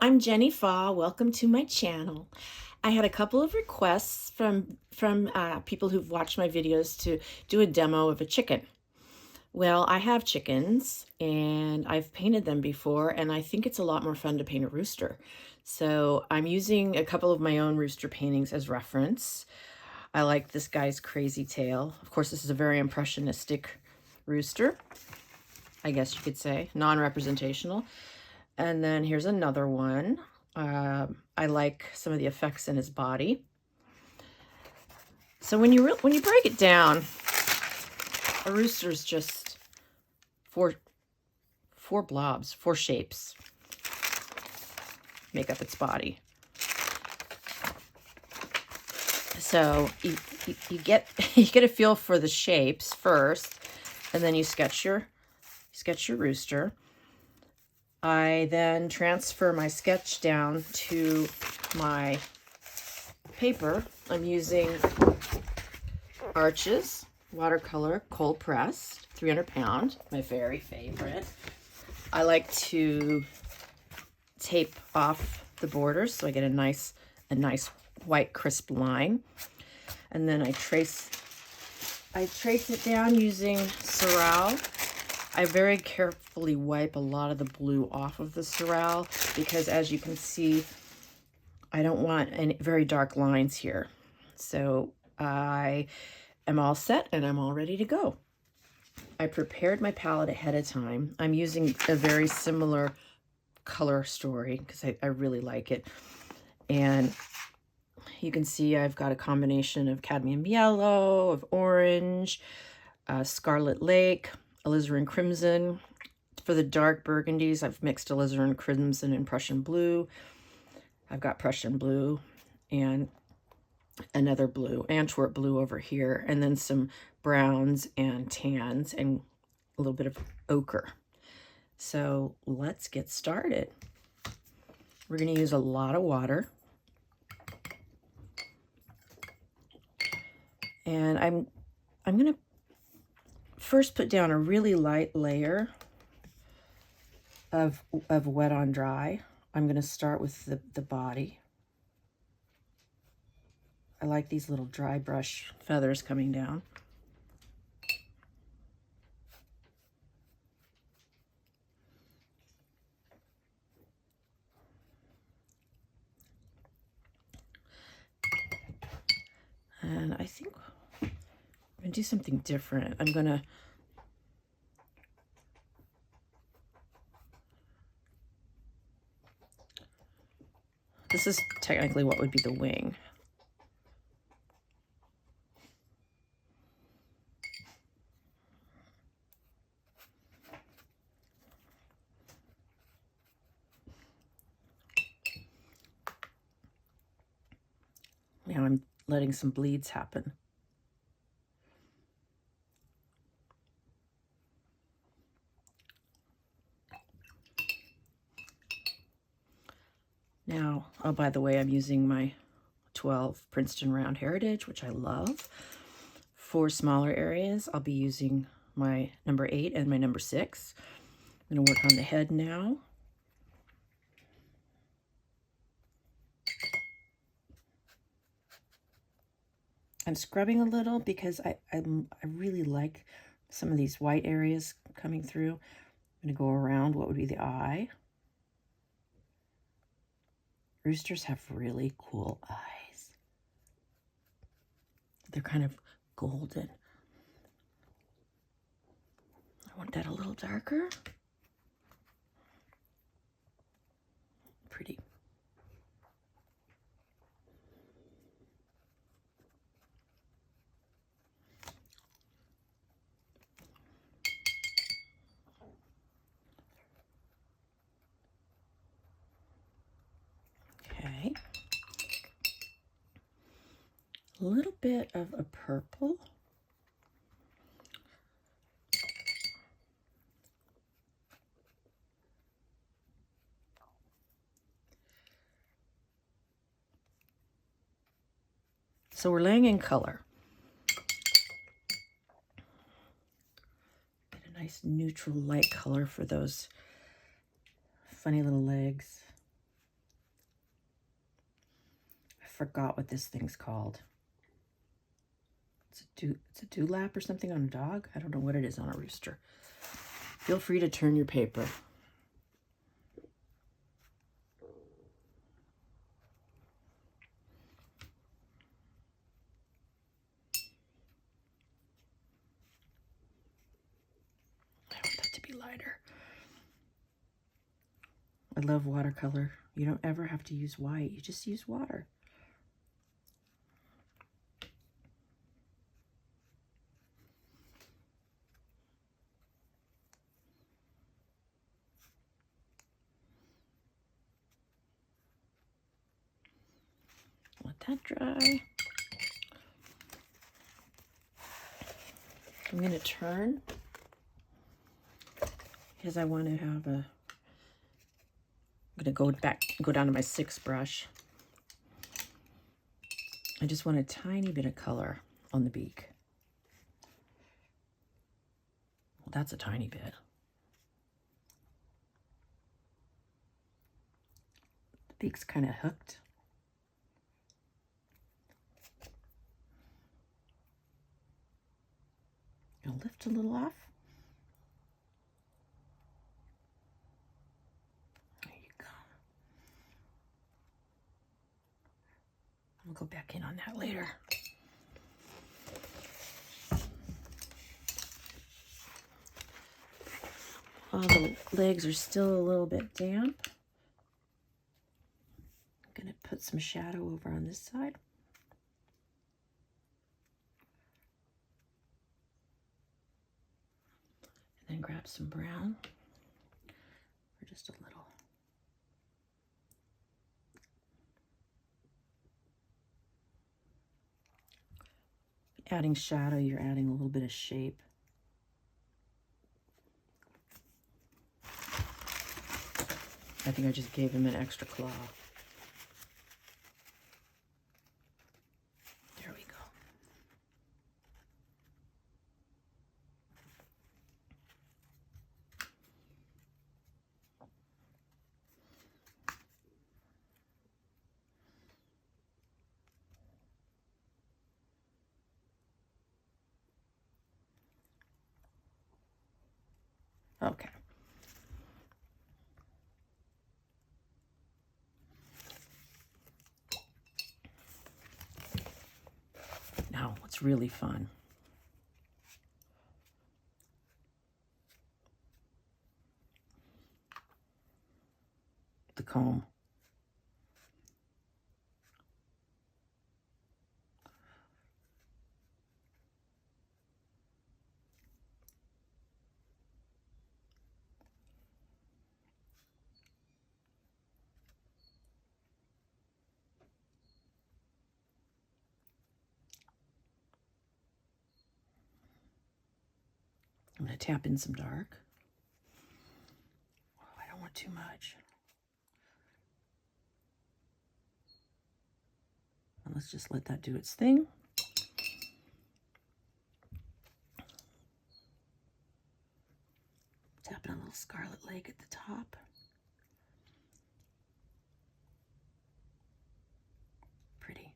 I'm Jenny Fa. Welcome to my channel. I had a couple of requests from people who've watched my videos to do a demo of a chicken. Well, I have chickens and I've painted them before, and I think it's a lot more fun to paint a rooster. So I'm using a couple of my own rooster paintings as reference. I like this guy's crazy tail. Of course, this is a very impressionistic rooster, I guess you could say, non-representational. And then here's another one. I like some of the effects in his body. So when you break it down, a rooster's just four blobs, four shapes make up its body. So you get a feel for the shapes first, and then you sketch your rooster. I then transfer my sketch down to my paper. I'm using Arches Watercolor cold pressed, 300 pound, my very favorite. I like to tape off the borders so I get a nice white crisp line, and then I trace it down using Surround. I very carefully wipe a lot of the blue off of the Surround because, as you can see, I don't want any very dark lines here. So I am all set and I'm all ready to go. I prepared my palette ahead of time. I'm using a very similar color story because I really like it. And you can see I've got a combination of cadmium yellow, of orange, Scarlet Lake, alizarin crimson. For the dark burgundies, I've mixed alizarin crimson and Prussian blue. I've got Prussian blue and another blue, Antwerp blue over here, and then some browns and tans and a little bit of ochre. So let's get started. We're going to use a lot of water. And I'm going to first put down a really light layer of wet on dry. I'm going to start with the body. I like these little dry brush feathers coming down. And I think I'm going to do something different. I'm going to this is technically what would be the wing. Now I'm letting some bleeds happen. Now, oh, by the way, I'm using my 12 Princeton Round Heritage, which I love. For smaller areas, I'll be using my number 8 and my number 6. I'm going to work on the head now. I'm scrubbing a little because I really like some of these white areas coming through. I'm going to go around what would be the eye. Roosters have really cool eyes. They're kind of golden. I want that a little darker. Pretty. Okay. A little bit of a purple. So we're laying in color. Get a nice neutral light color for those funny little legs. forgot what this thing's called. It's a dewlap or something on a dog. I don't know what it is on a rooster. Feel free to turn your paper. I want that to be lighter. I love watercolor. You don't ever have to use white. You just use water. Let that dry. I'm going to turn because I want to have a, I'm going to go down to my 6 brush. I just want a tiny bit of color on the beak. Well, that's a tiny bit. The beak's kind of hooked. I'll lift a little off. There you go. I'll go back in on that later. All the legs are still a little bit damp. I'm going to put some shadow over on this side. And then grab some brown for just a little. Adding shadow, you're adding a little bit of shape. I think I just gave him an extra claw. There we go. Okay. Now, what's really fun? The comb. I'm going to tap in some dark. Oh, I don't want too much. And let's just let that do its thing. Tap in a little scarlet leg at the top. Pretty.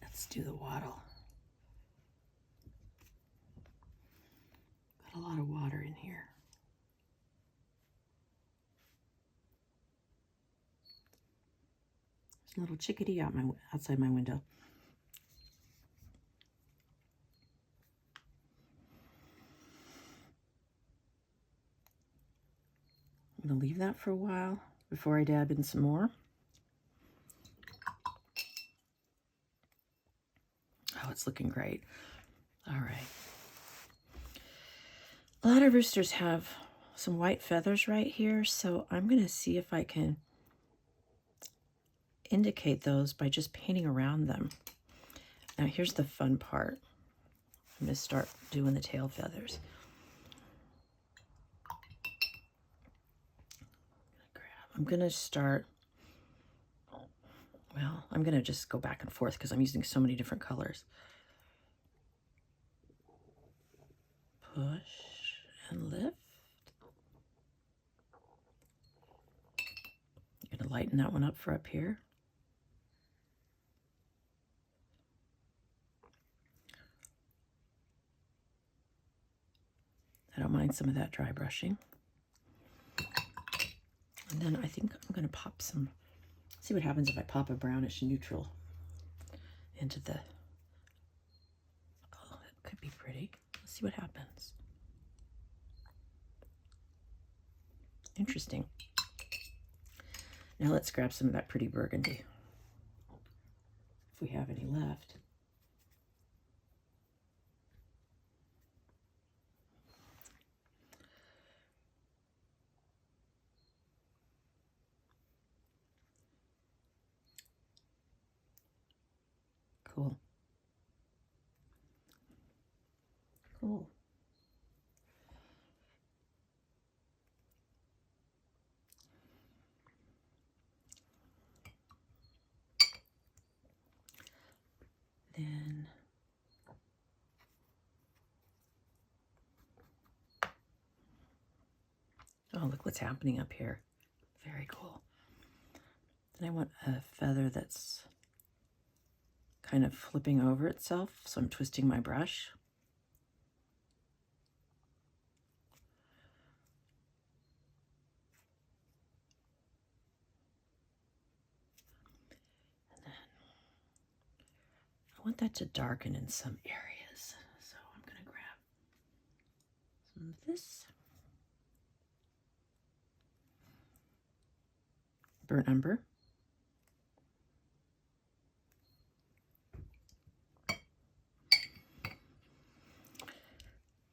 Let's do the wattle. Got a lot of water in here. There's a little chickadee outside my window. I'm going to leave that for a while before I dab in some more. Oh, it's looking great. All right. A lot of roosters have some white feathers right here, so I'm going to see if I can indicate those by just painting around them. Now, here's the fun part. I'm going to start doing the tail feathers. I'm going to start, well, I'm going to just go back and forth because I'm using so many different colors. Push and lift. I'm going to lighten that one up for up here. doing some of that dry brushing. And then I think I'm going to pop some, see what happens if I pop a brownish neutral into the, oh, that could be pretty. Let's see what happens. Interesting. Now let's grab some of that pretty burgundy, if we have any left. Cool. Cool. Then oh, look what's happening up here. Very cool. Then I want a feather that's kind of flipping over itself, so I'm twisting my brush. And then I want that to darken in some areas, so I'm going to grab some of this. Burnt umber.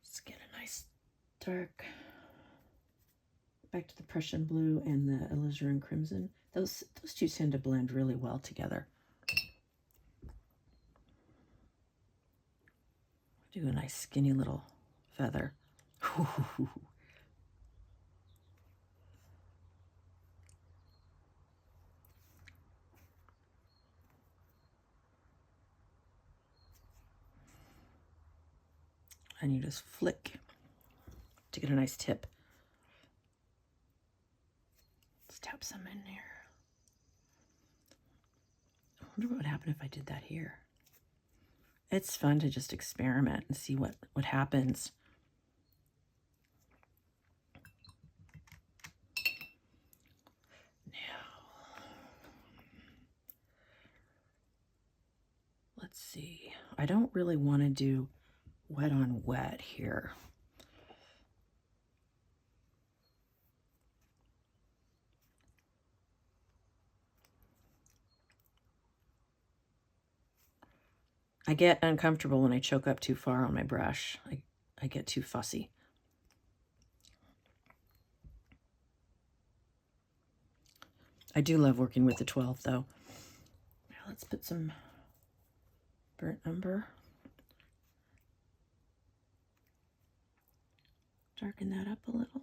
Let's get a nice dark, back to the Prussian blue and the alizarin crimson. Those two tend to blend really well together. Do a nice skinny little feather. And you just flick to get a nice tip. Let's tap some in there. I wonder what would happen if I did that here. It's fun to just experiment and see what happens. Now, let's see. I don't really want to do wet on wet here. I get uncomfortable when I choke up too far on my brush. I get too fussy. I do love working with the 12 though. Now let's put some burnt umber. Darken that up a little.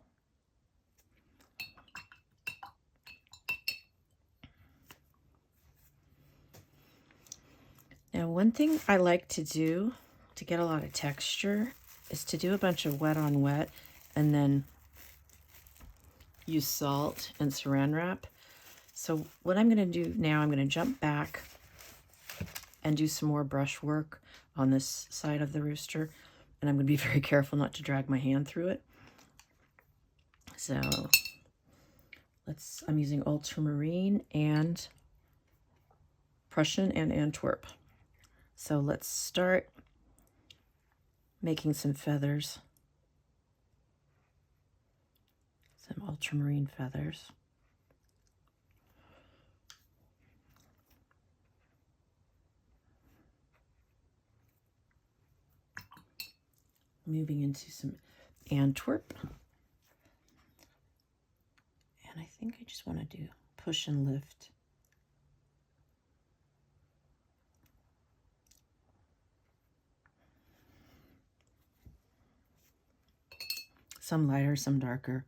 Now, one thing I like to do to get a lot of texture is to do a bunch of wet on wet and then use salt and saran wrap. So what I'm going to do now, I'm going to jump back and do some more brush work on this side of the rooster. And I'm going to be very careful not to drag my hand through it. So I'm using ultramarine and Prussian and Antwerp. So let's start making some feathers. Some ultramarine feathers. Moving into some Antwerp. And I think I just want to do push and lift. Some lighter, some darker.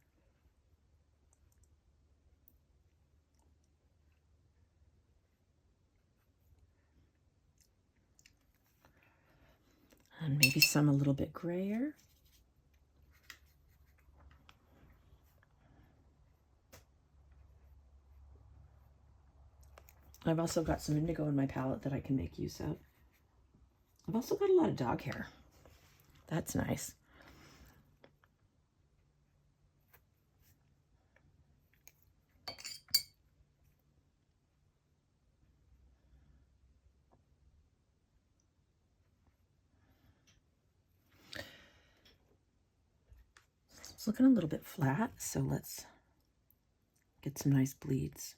And maybe some a little bit grayer. I've also got some indigo in my palette that I can make use of. I've also got a lot of dog hair. That's nice. It's looking a little bit flat, so let's get some nice bleeds.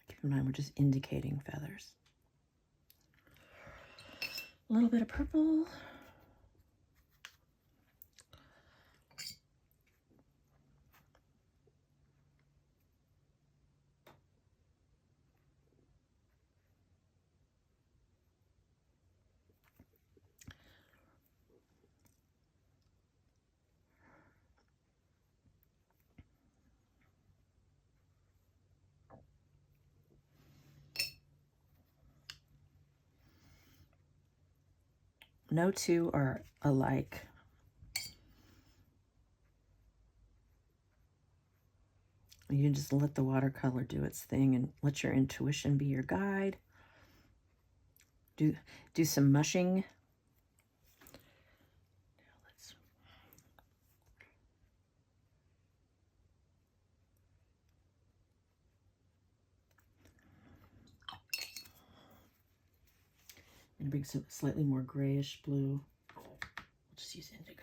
Keep in mind, we're just indicating feathers. A little bit of purple. No two are alike. You can just let the watercolor do its thing and let your intuition be your guide. Do some mushing. Now let's and bring some slightly more grayish blue. We'll just use indigo.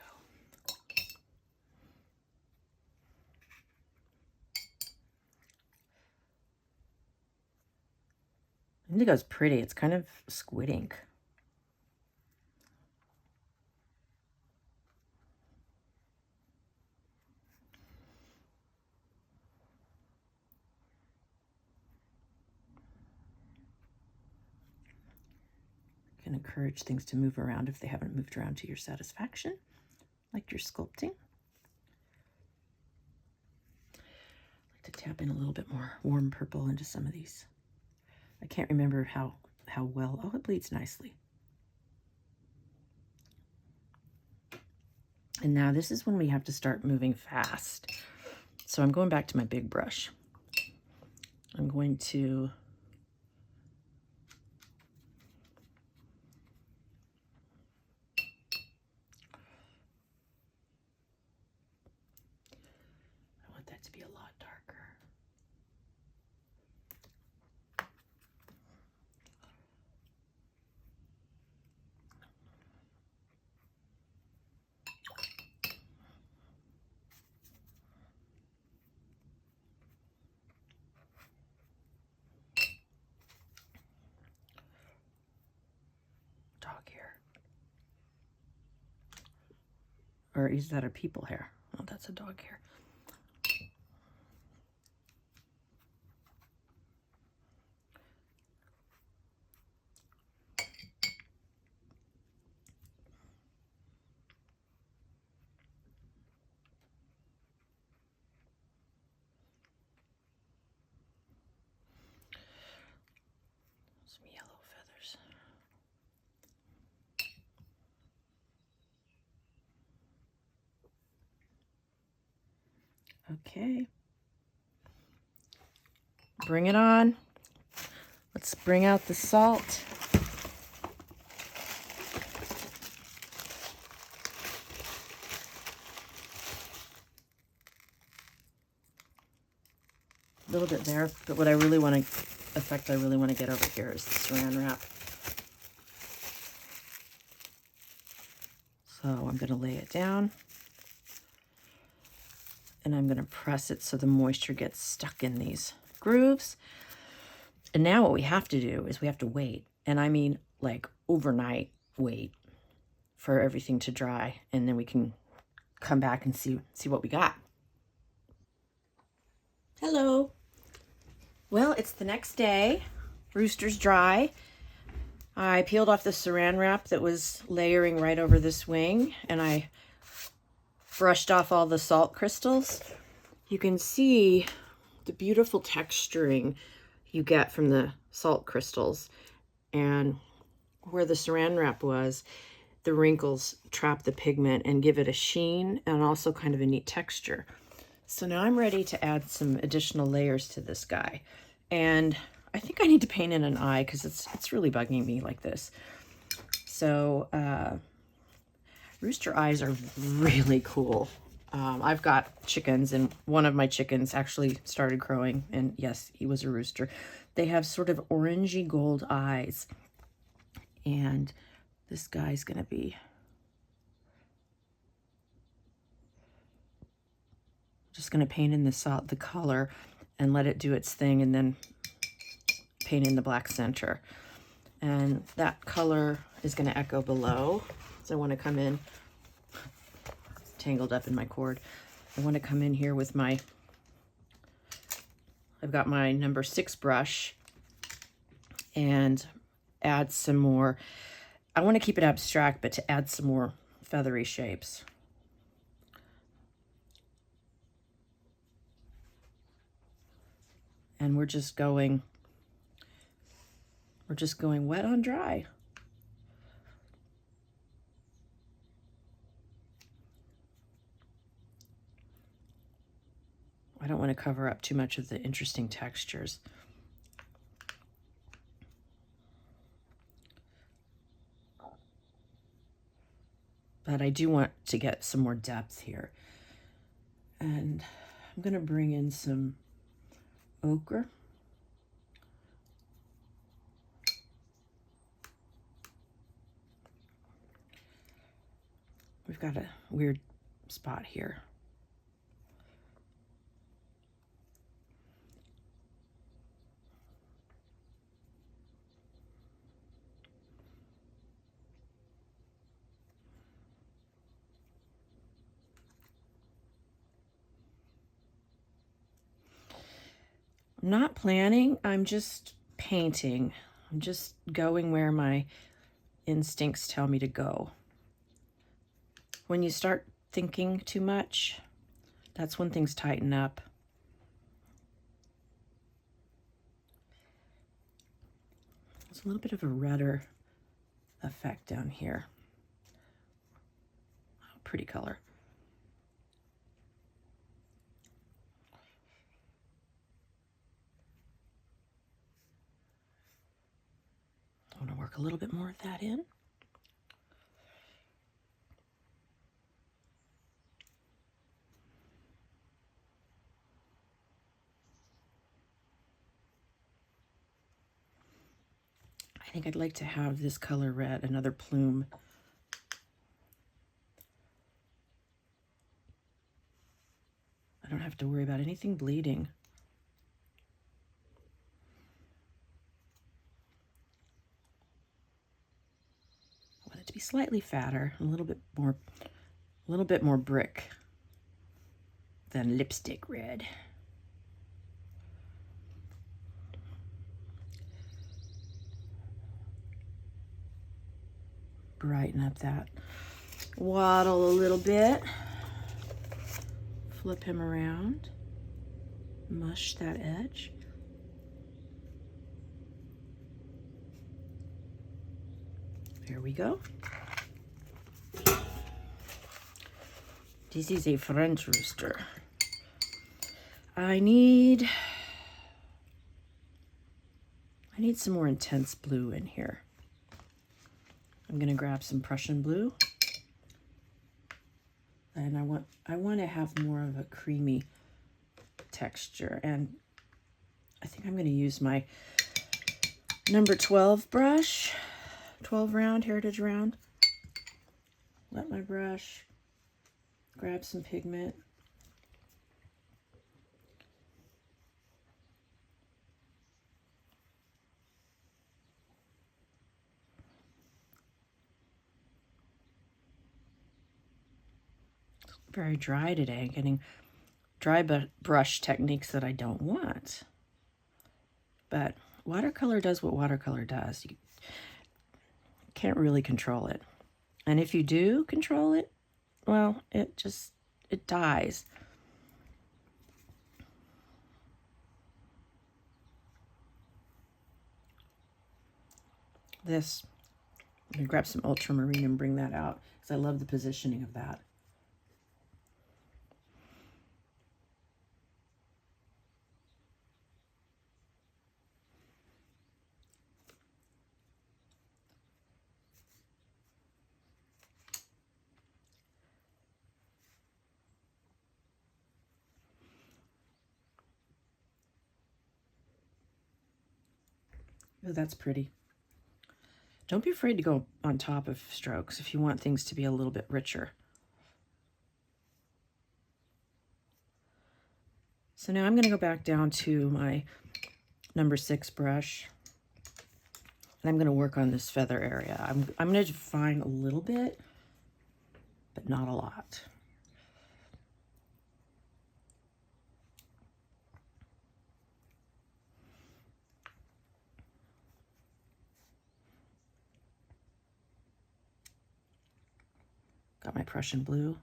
Indigo's pretty. It's kind of squid ink. Can encourage things to move around if they haven't moved around to your satisfaction, like you're sculpting. I like to tap in a little bit more warm purple into some of these. I can't remember how well. Oh, it bleeds nicely. And now this is when we have to start moving fast. So I'm going back to my big brush. I'm going to to be a lot darker. Dog hair. Or is that a people hair? Oh, that's a dog hair. Some yellow feathers. Okay. Bring it on. Let's bring out the salt. A little bit there, but what I really want to, effect I really want to get over here is the saran wrap. So I'm going to lay it down. And I'm going to press it so the moisture gets stuck in these grooves. And now what we have to do is we have to wait. And I mean like overnight wait for everything to dry. And then we can come back and see what we got. Hello. Well, it's the next day. Rooster's dry. I peeled off the saran wrap that was layering right over this wing, and I brushed off all the salt crystals. You can see the beautiful texturing you get from the salt crystals, and where the saran wrap was, the wrinkles trap the pigment and give it a sheen and also kind of a neat texture. So now I'm ready to add some additional layers to this guy. And I think I need to paint in an eye because it's really bugging me like this. So Rooster eyes are really cool. I've got chickens, and one of my chickens actually started crowing, and yes, he was a rooster. They have sort of orangey gold eyes, and this guy's gonna be just gonna paint in the color and let it do its thing, and then paint in the black center. And that color is gonna echo below. So I want to come in, tangled up in my cord. I want to come in here with my, I've got my number 6 brush and add some more. I want to keep it abstract, but to add some more feathery shapes. And we're just going wet on dry. I don't want to cover up too much of the interesting textures. But I do want to get some more depth here. And I'm going to bring in some ochre. We've got a weird spot here. I'm not planning, I'm just painting. I'm just going where my instincts tell me to go. When you start thinking too much, that's when things tighten up. There's a little bit of a redder effect down here. Oh, pretty color. I want to work a little bit more of that in. I think I'd like to have this color red, another plume. I don't have to worry about anything bleeding. I want it to be slightly fatter, a little bit more brick than lipstick red. Brighten up that waddle a little bit. Flip him around. Mush that edge. There we go. This is a French rooster. I need some more intense blue in here. I'm gonna grab some Prussian blue, and I want to have more of a creamy texture, and I think I'm gonna use my number 12 brush, 12 round, heritage round. Let my brush grab some pigment. Very dry today, getting dry brush techniques that I don't want. But watercolor does what watercolor does. You can't really control it. And if you do control it, well, it dies. This, I'm gonna grab some ultramarine and bring that out because I love the positioning of that. Oh, that's pretty. Don't be afraid to go on top of strokes if you want things to be a little bit richer. So now I'm going to go back down to my number 6 brush, and I'm going to work on this feather area. I'm going to define a little bit, but not a lot. Got my Prussian blue.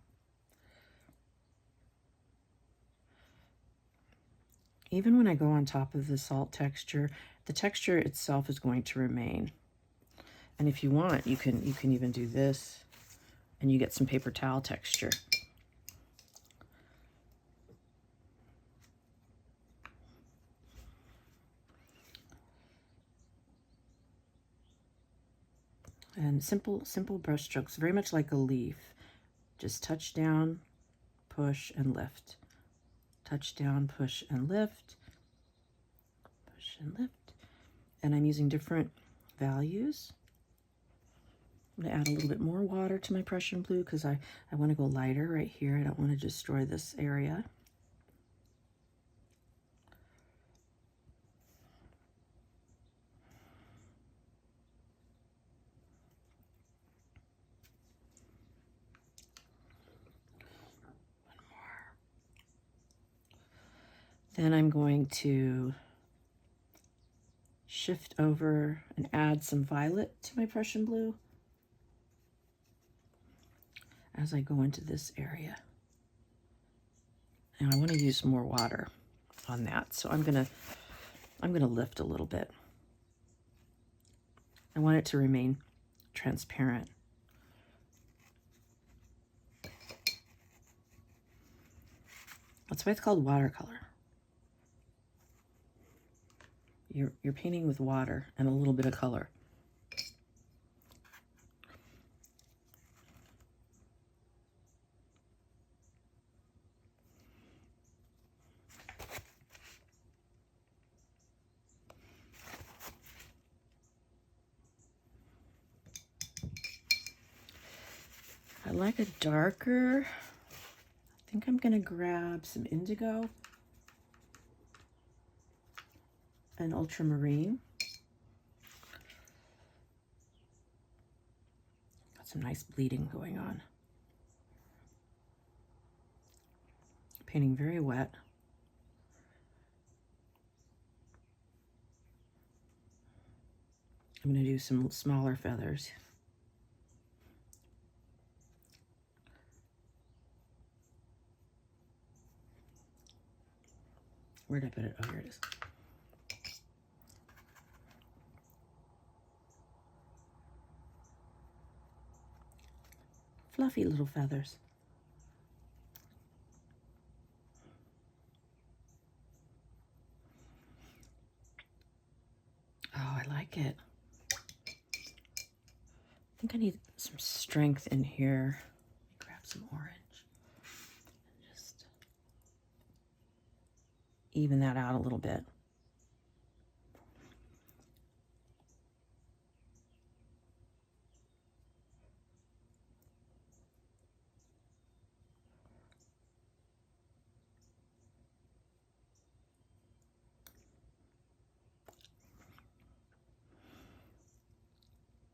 Even when I go on top of the salt texture, the texture itself is going to remain. And if you want, you can even do this, and you get some paper towel texture. And simple brush strokes, very much like a leaf. Just touch down, push, and lift. Touch down, push, and lift. Push and lift. And I'm using different values. I'm going to add a little bit more water to my Prussian blue because I want to go lighter right here. I don't want to destroy this area. Then I'm going to shift over and add some violet to my Prussian blue as I go into this area. And I want to use more water on that, so I'm gonna lift a little bit. I want it to remain transparent. That's why it's called watercolor. You're painting with water and a little bit of color. I like a darker. I think I'm gonna grab some indigo and ultramarine. Got some nice bleeding going on. Painting very wet. I'm gonna do some smaller feathers. Where did I put it? Oh, here it is. Fluffy little feathers. Oh, I like it. I think I need some strength in here. Let me grab some orange. And just even that out a little bit.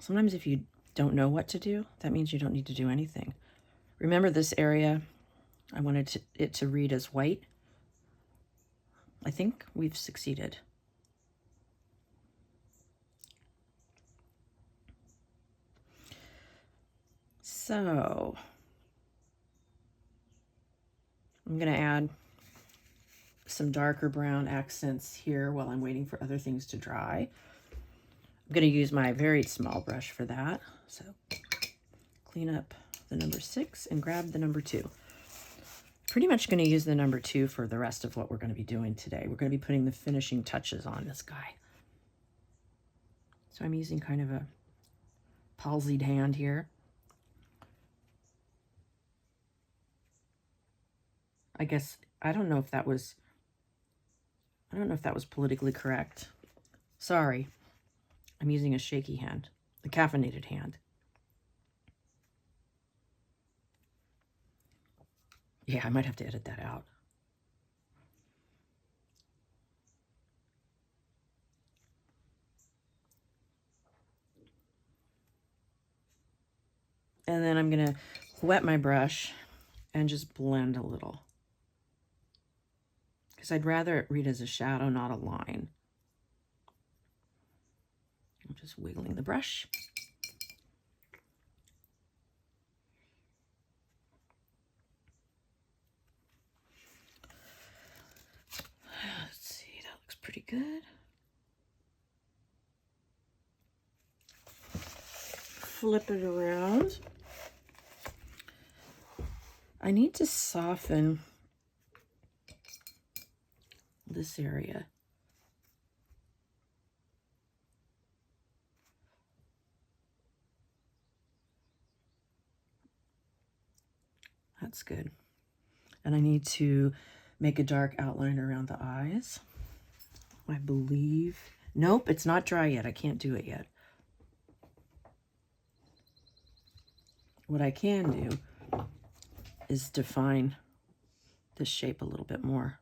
Sometimes if you don't know what to do, that means you don't need to do anything. Remember this area, I wanted it to read as white. I think we've succeeded. So I'm going to add some darker brown accents here while I'm waiting for other things to dry. I'm going to use my very small brush for that. So clean up the number 6 and grab the number 2. Pretty much going to use the number 2 for the rest of what we're going to be doing today. We're going to be putting the finishing touches on this guy. So I'm using kind of a palsied hand here. I guess, I don't know if that was politically correct. Sorry. I'm using a shaky hand, a caffeinated hand. Yeah, I might have to edit that out. And then I'm going to wet my brush and just blend a little. Because I'd rather it read as a shadow, not a line. I'm just wiggling the brush. Let's see, that looks pretty good. Flip it around. I need to soften this area. That's good. And I need to make a dark outline around the eyes. I believe. Nope, it's not dry yet. I can't do it yet. What I can do is define this shape a little bit more.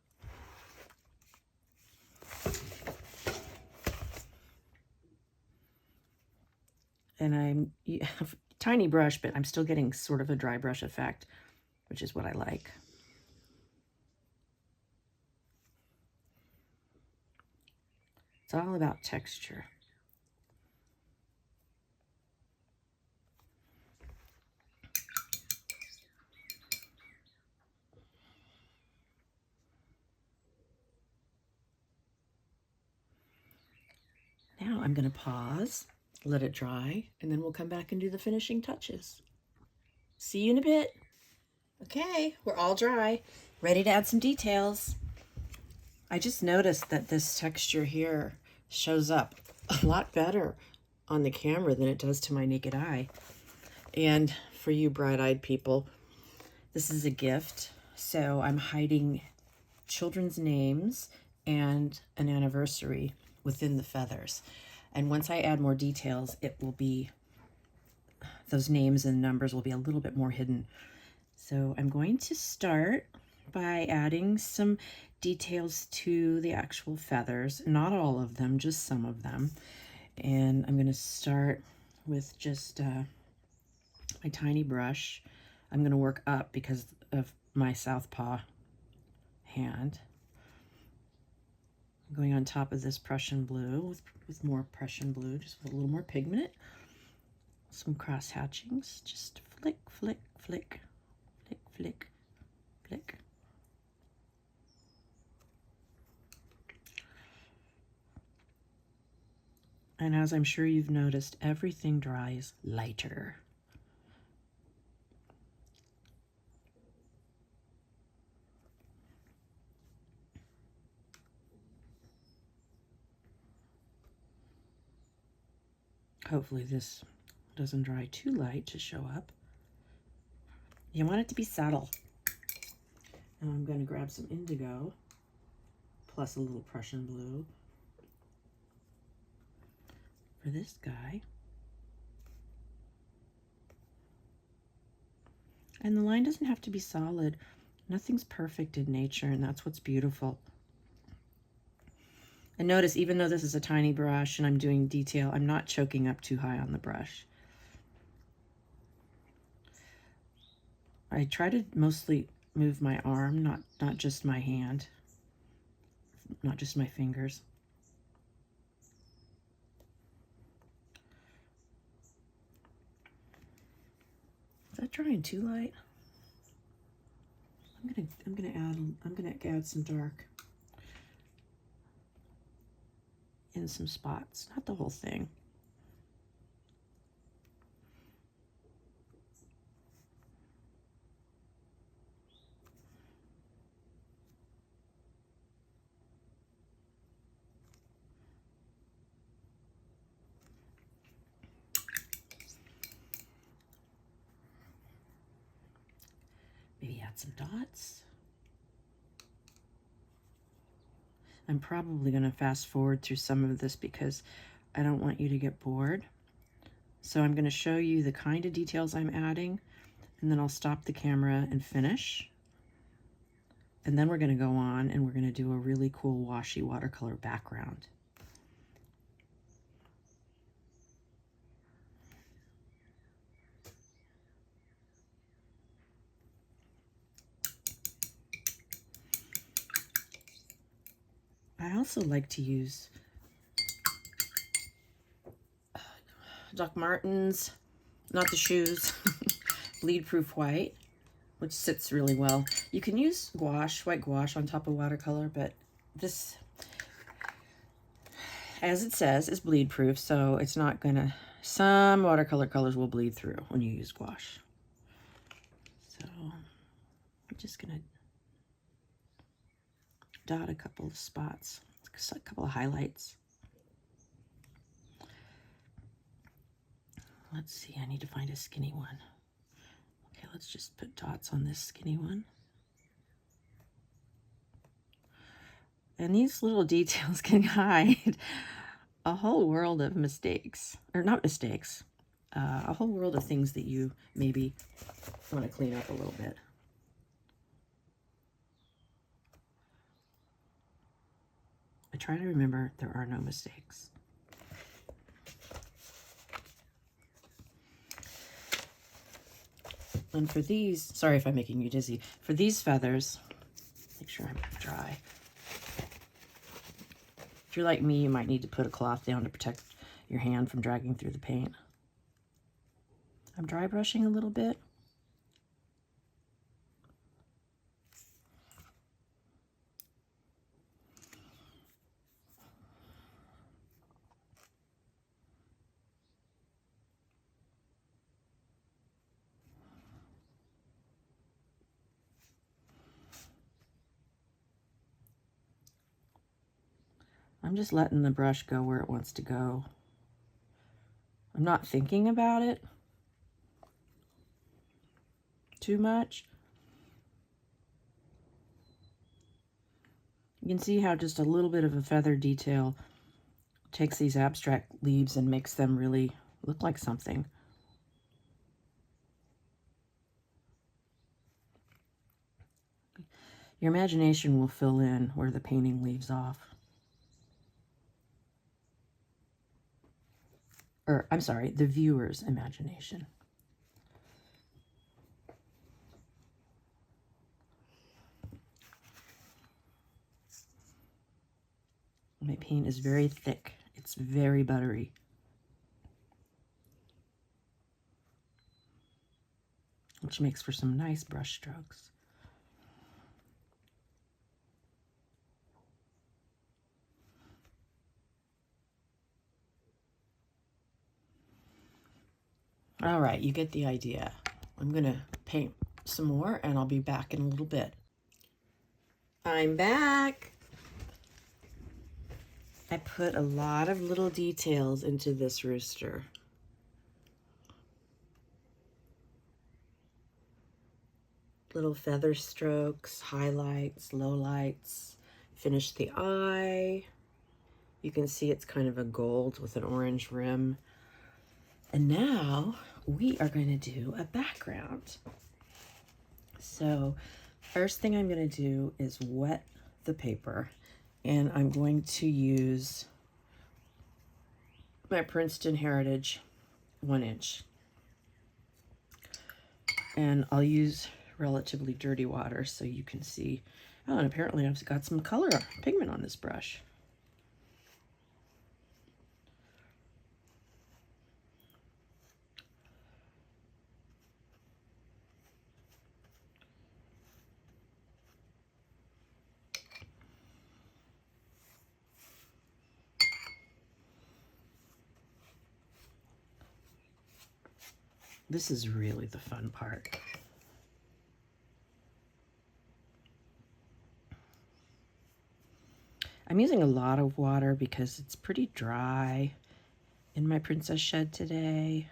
And I'm tiny brush, but I'm still getting sort of a dry brush effect, which is what I like. It's all about texture. Now I'm going to pause, let it dry, and then we'll come back and do the finishing touches. See you in a bit. Okay, we're all dry, ready to add some details. I just noticed that this texture here shows up a lot better on the camera than it does to my naked eye. And for you bright-eyed people, this is a gift. So I'm hiding children's names and an anniversary within the feathers. And once I add more details, it will be, those names and numbers will be a little bit more hidden. So I'm going to start by adding some details to the actual feathers, not all of them, just some of them. And I'm going to start with just my tiny brush. I'm going to work up because of my southpaw hand. I'm going on top of this Prussian blue with more Prussian blue, just with a little more pigment. Some cross hatchings, just flick, flick, flick, flick, flick, flick. And as I'm sure you've noticed, everything dries lighter. Hopefully this doesn't dry too light to show up. You want it to be subtle. Now I'm going to grab some indigo plus a little Prussian blue for this guy. And the line doesn't have to be solid. Nothing's perfect in nature, and that's what's beautiful. And notice, even though this is a tiny brush and I'm doing detail, I'm not choking up too high on the brush. I try to mostly move my arm, not just my hand, not just my fingers. Is that drying too light? I'm gonna add some dark in some spots, not the whole thing. Maybe add some dots. I'm probably going to fast forward through some of this because I don't want you to get bored. So I'm going to show you the kind of details I'm adding, and then I'll stop the camera and finish. And then we're going to go on and we're going to do a really cool washy watercolor background. I also like to use Doc Martens, not the shoes, bleed proof white, which sits really well. You can use gouache, white gouache on top of watercolor, but this, as it says, is bleed proof, so it's not gonna, some watercolor colors will bleed through when you use gouache. So I'm just gonna dot a couple of spots, a couple of highlights. Let's see, I need to find a skinny one. Okay, let's just put dots on this skinny one. And these little details can hide a whole world of mistakes, or not mistakes, a whole world of things that you maybe want to clean up a little bit. I try to remember there are no mistakes. And for these, sorry if I'm making you dizzy, for these feathers, make sure I'm dry. If you're like me, you might need to put a cloth down to protect your hand from dragging through the paint. I'm dry brushing a little bit. I'm just letting the brush go where it wants to go. I'm not thinking about it too much. You can see how just a little bit of a feather detail takes these abstract leaves and makes them really look like something. Your imagination will fill in where the painting leaves off. Or, I'm sorry, the viewer's imagination. My paint is very thick. It's very buttery. Which makes for some nice brush strokes. All right, you get the idea. I'm gonna paint some more and I'll be back in a little bit. I'm back. I put a lot of little details into this rooster. Little feather strokes, highlights, lowlights, finished the eye. You can see it's kind of a gold with an orange rim. And now we are going to do a background. So first thing I'm going to do is wet the paper, and I'm going to use my Princeton Heritage 1-inch. And I'll use relatively dirty water so you can see. Oh, and apparently I've got some color pigment on this brush. This is really the fun part. I'm using a lot of water because it's pretty dry in my princess shed today.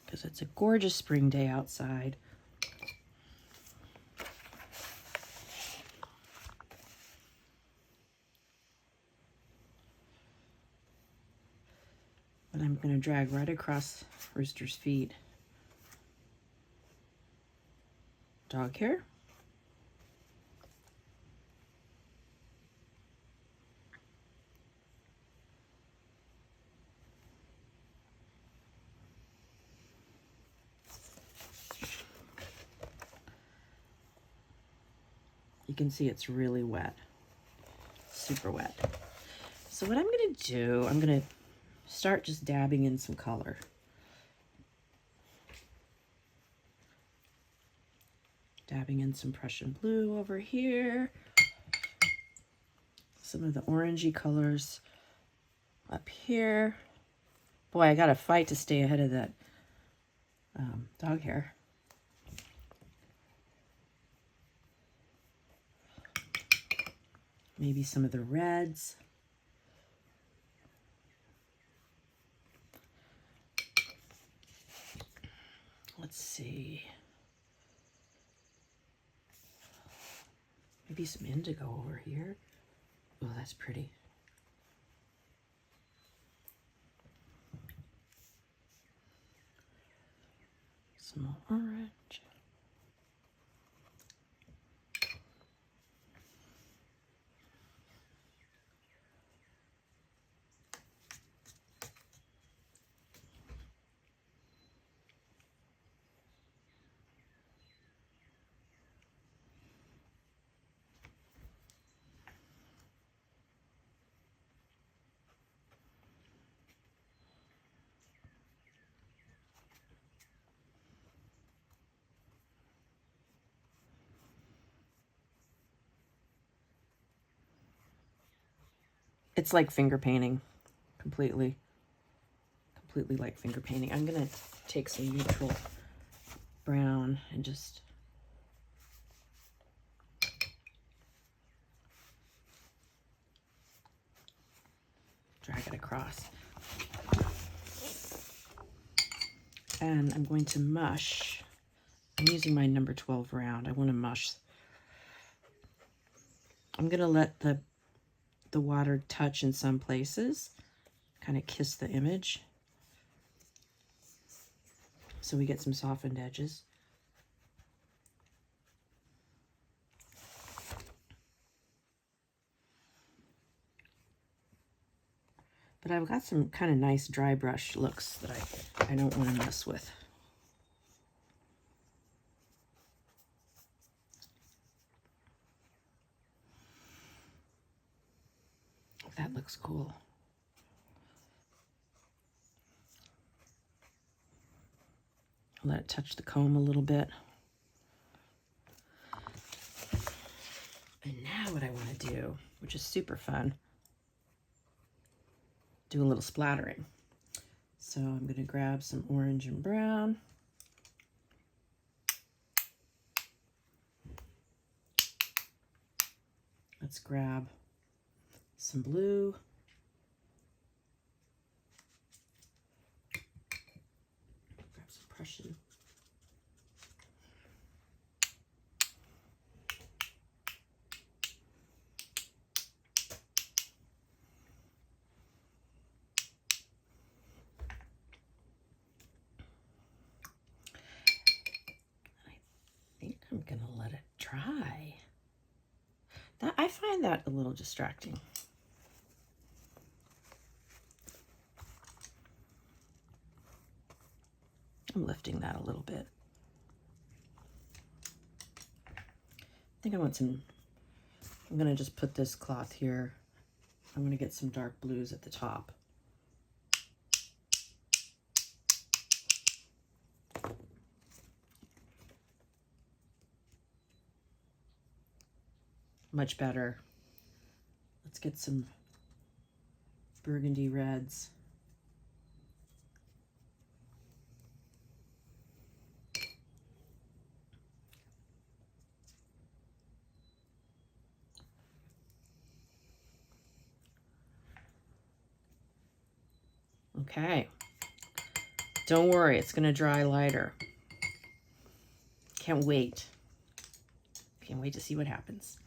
Because it's a gorgeous spring day outside. going to drag right across Rooster's feet. Dog hair. You can see it's really wet, super wet. So what I'm going to do, I'm going to start just dabbing in some color. Dabbing in some Prussian blue over here. Some of the orangey colors up here. Boy, I got to fight to stay ahead of that dog hair. Maybe some of the reds. Let's see. Maybe some indigo over here. Oh, that's pretty. Some more orange. It's like finger painting, completely like finger painting. I'm gonna take some neutral brown and just drag it across. And I'm going to mush. I'm using my number 12 round. I want to mush. I'm gonna let the water touch in some places, kind of kiss the image, so we get some softened edges. But I've got some kind of nice dry brush looks that I don't want to mess with. That looks cool. I'll let it touch the comb a little bit. And now what I want to do, which is super fun, do a little splattering. So I'm going to grab some orange and brown. Let's grab some blue. Grab some Prussian. I think I'm gonna let it dry. I find that a little distracting. I'm lifting that a little bit. I think I want some, I'm gonna just put this cloth here. I'm gonna get some dark blues at the top. Much better. Let's get some burgundy reds. Okay. Don't worry, it's gonna dry lighter. Can't wait. Can't wait to see what happens.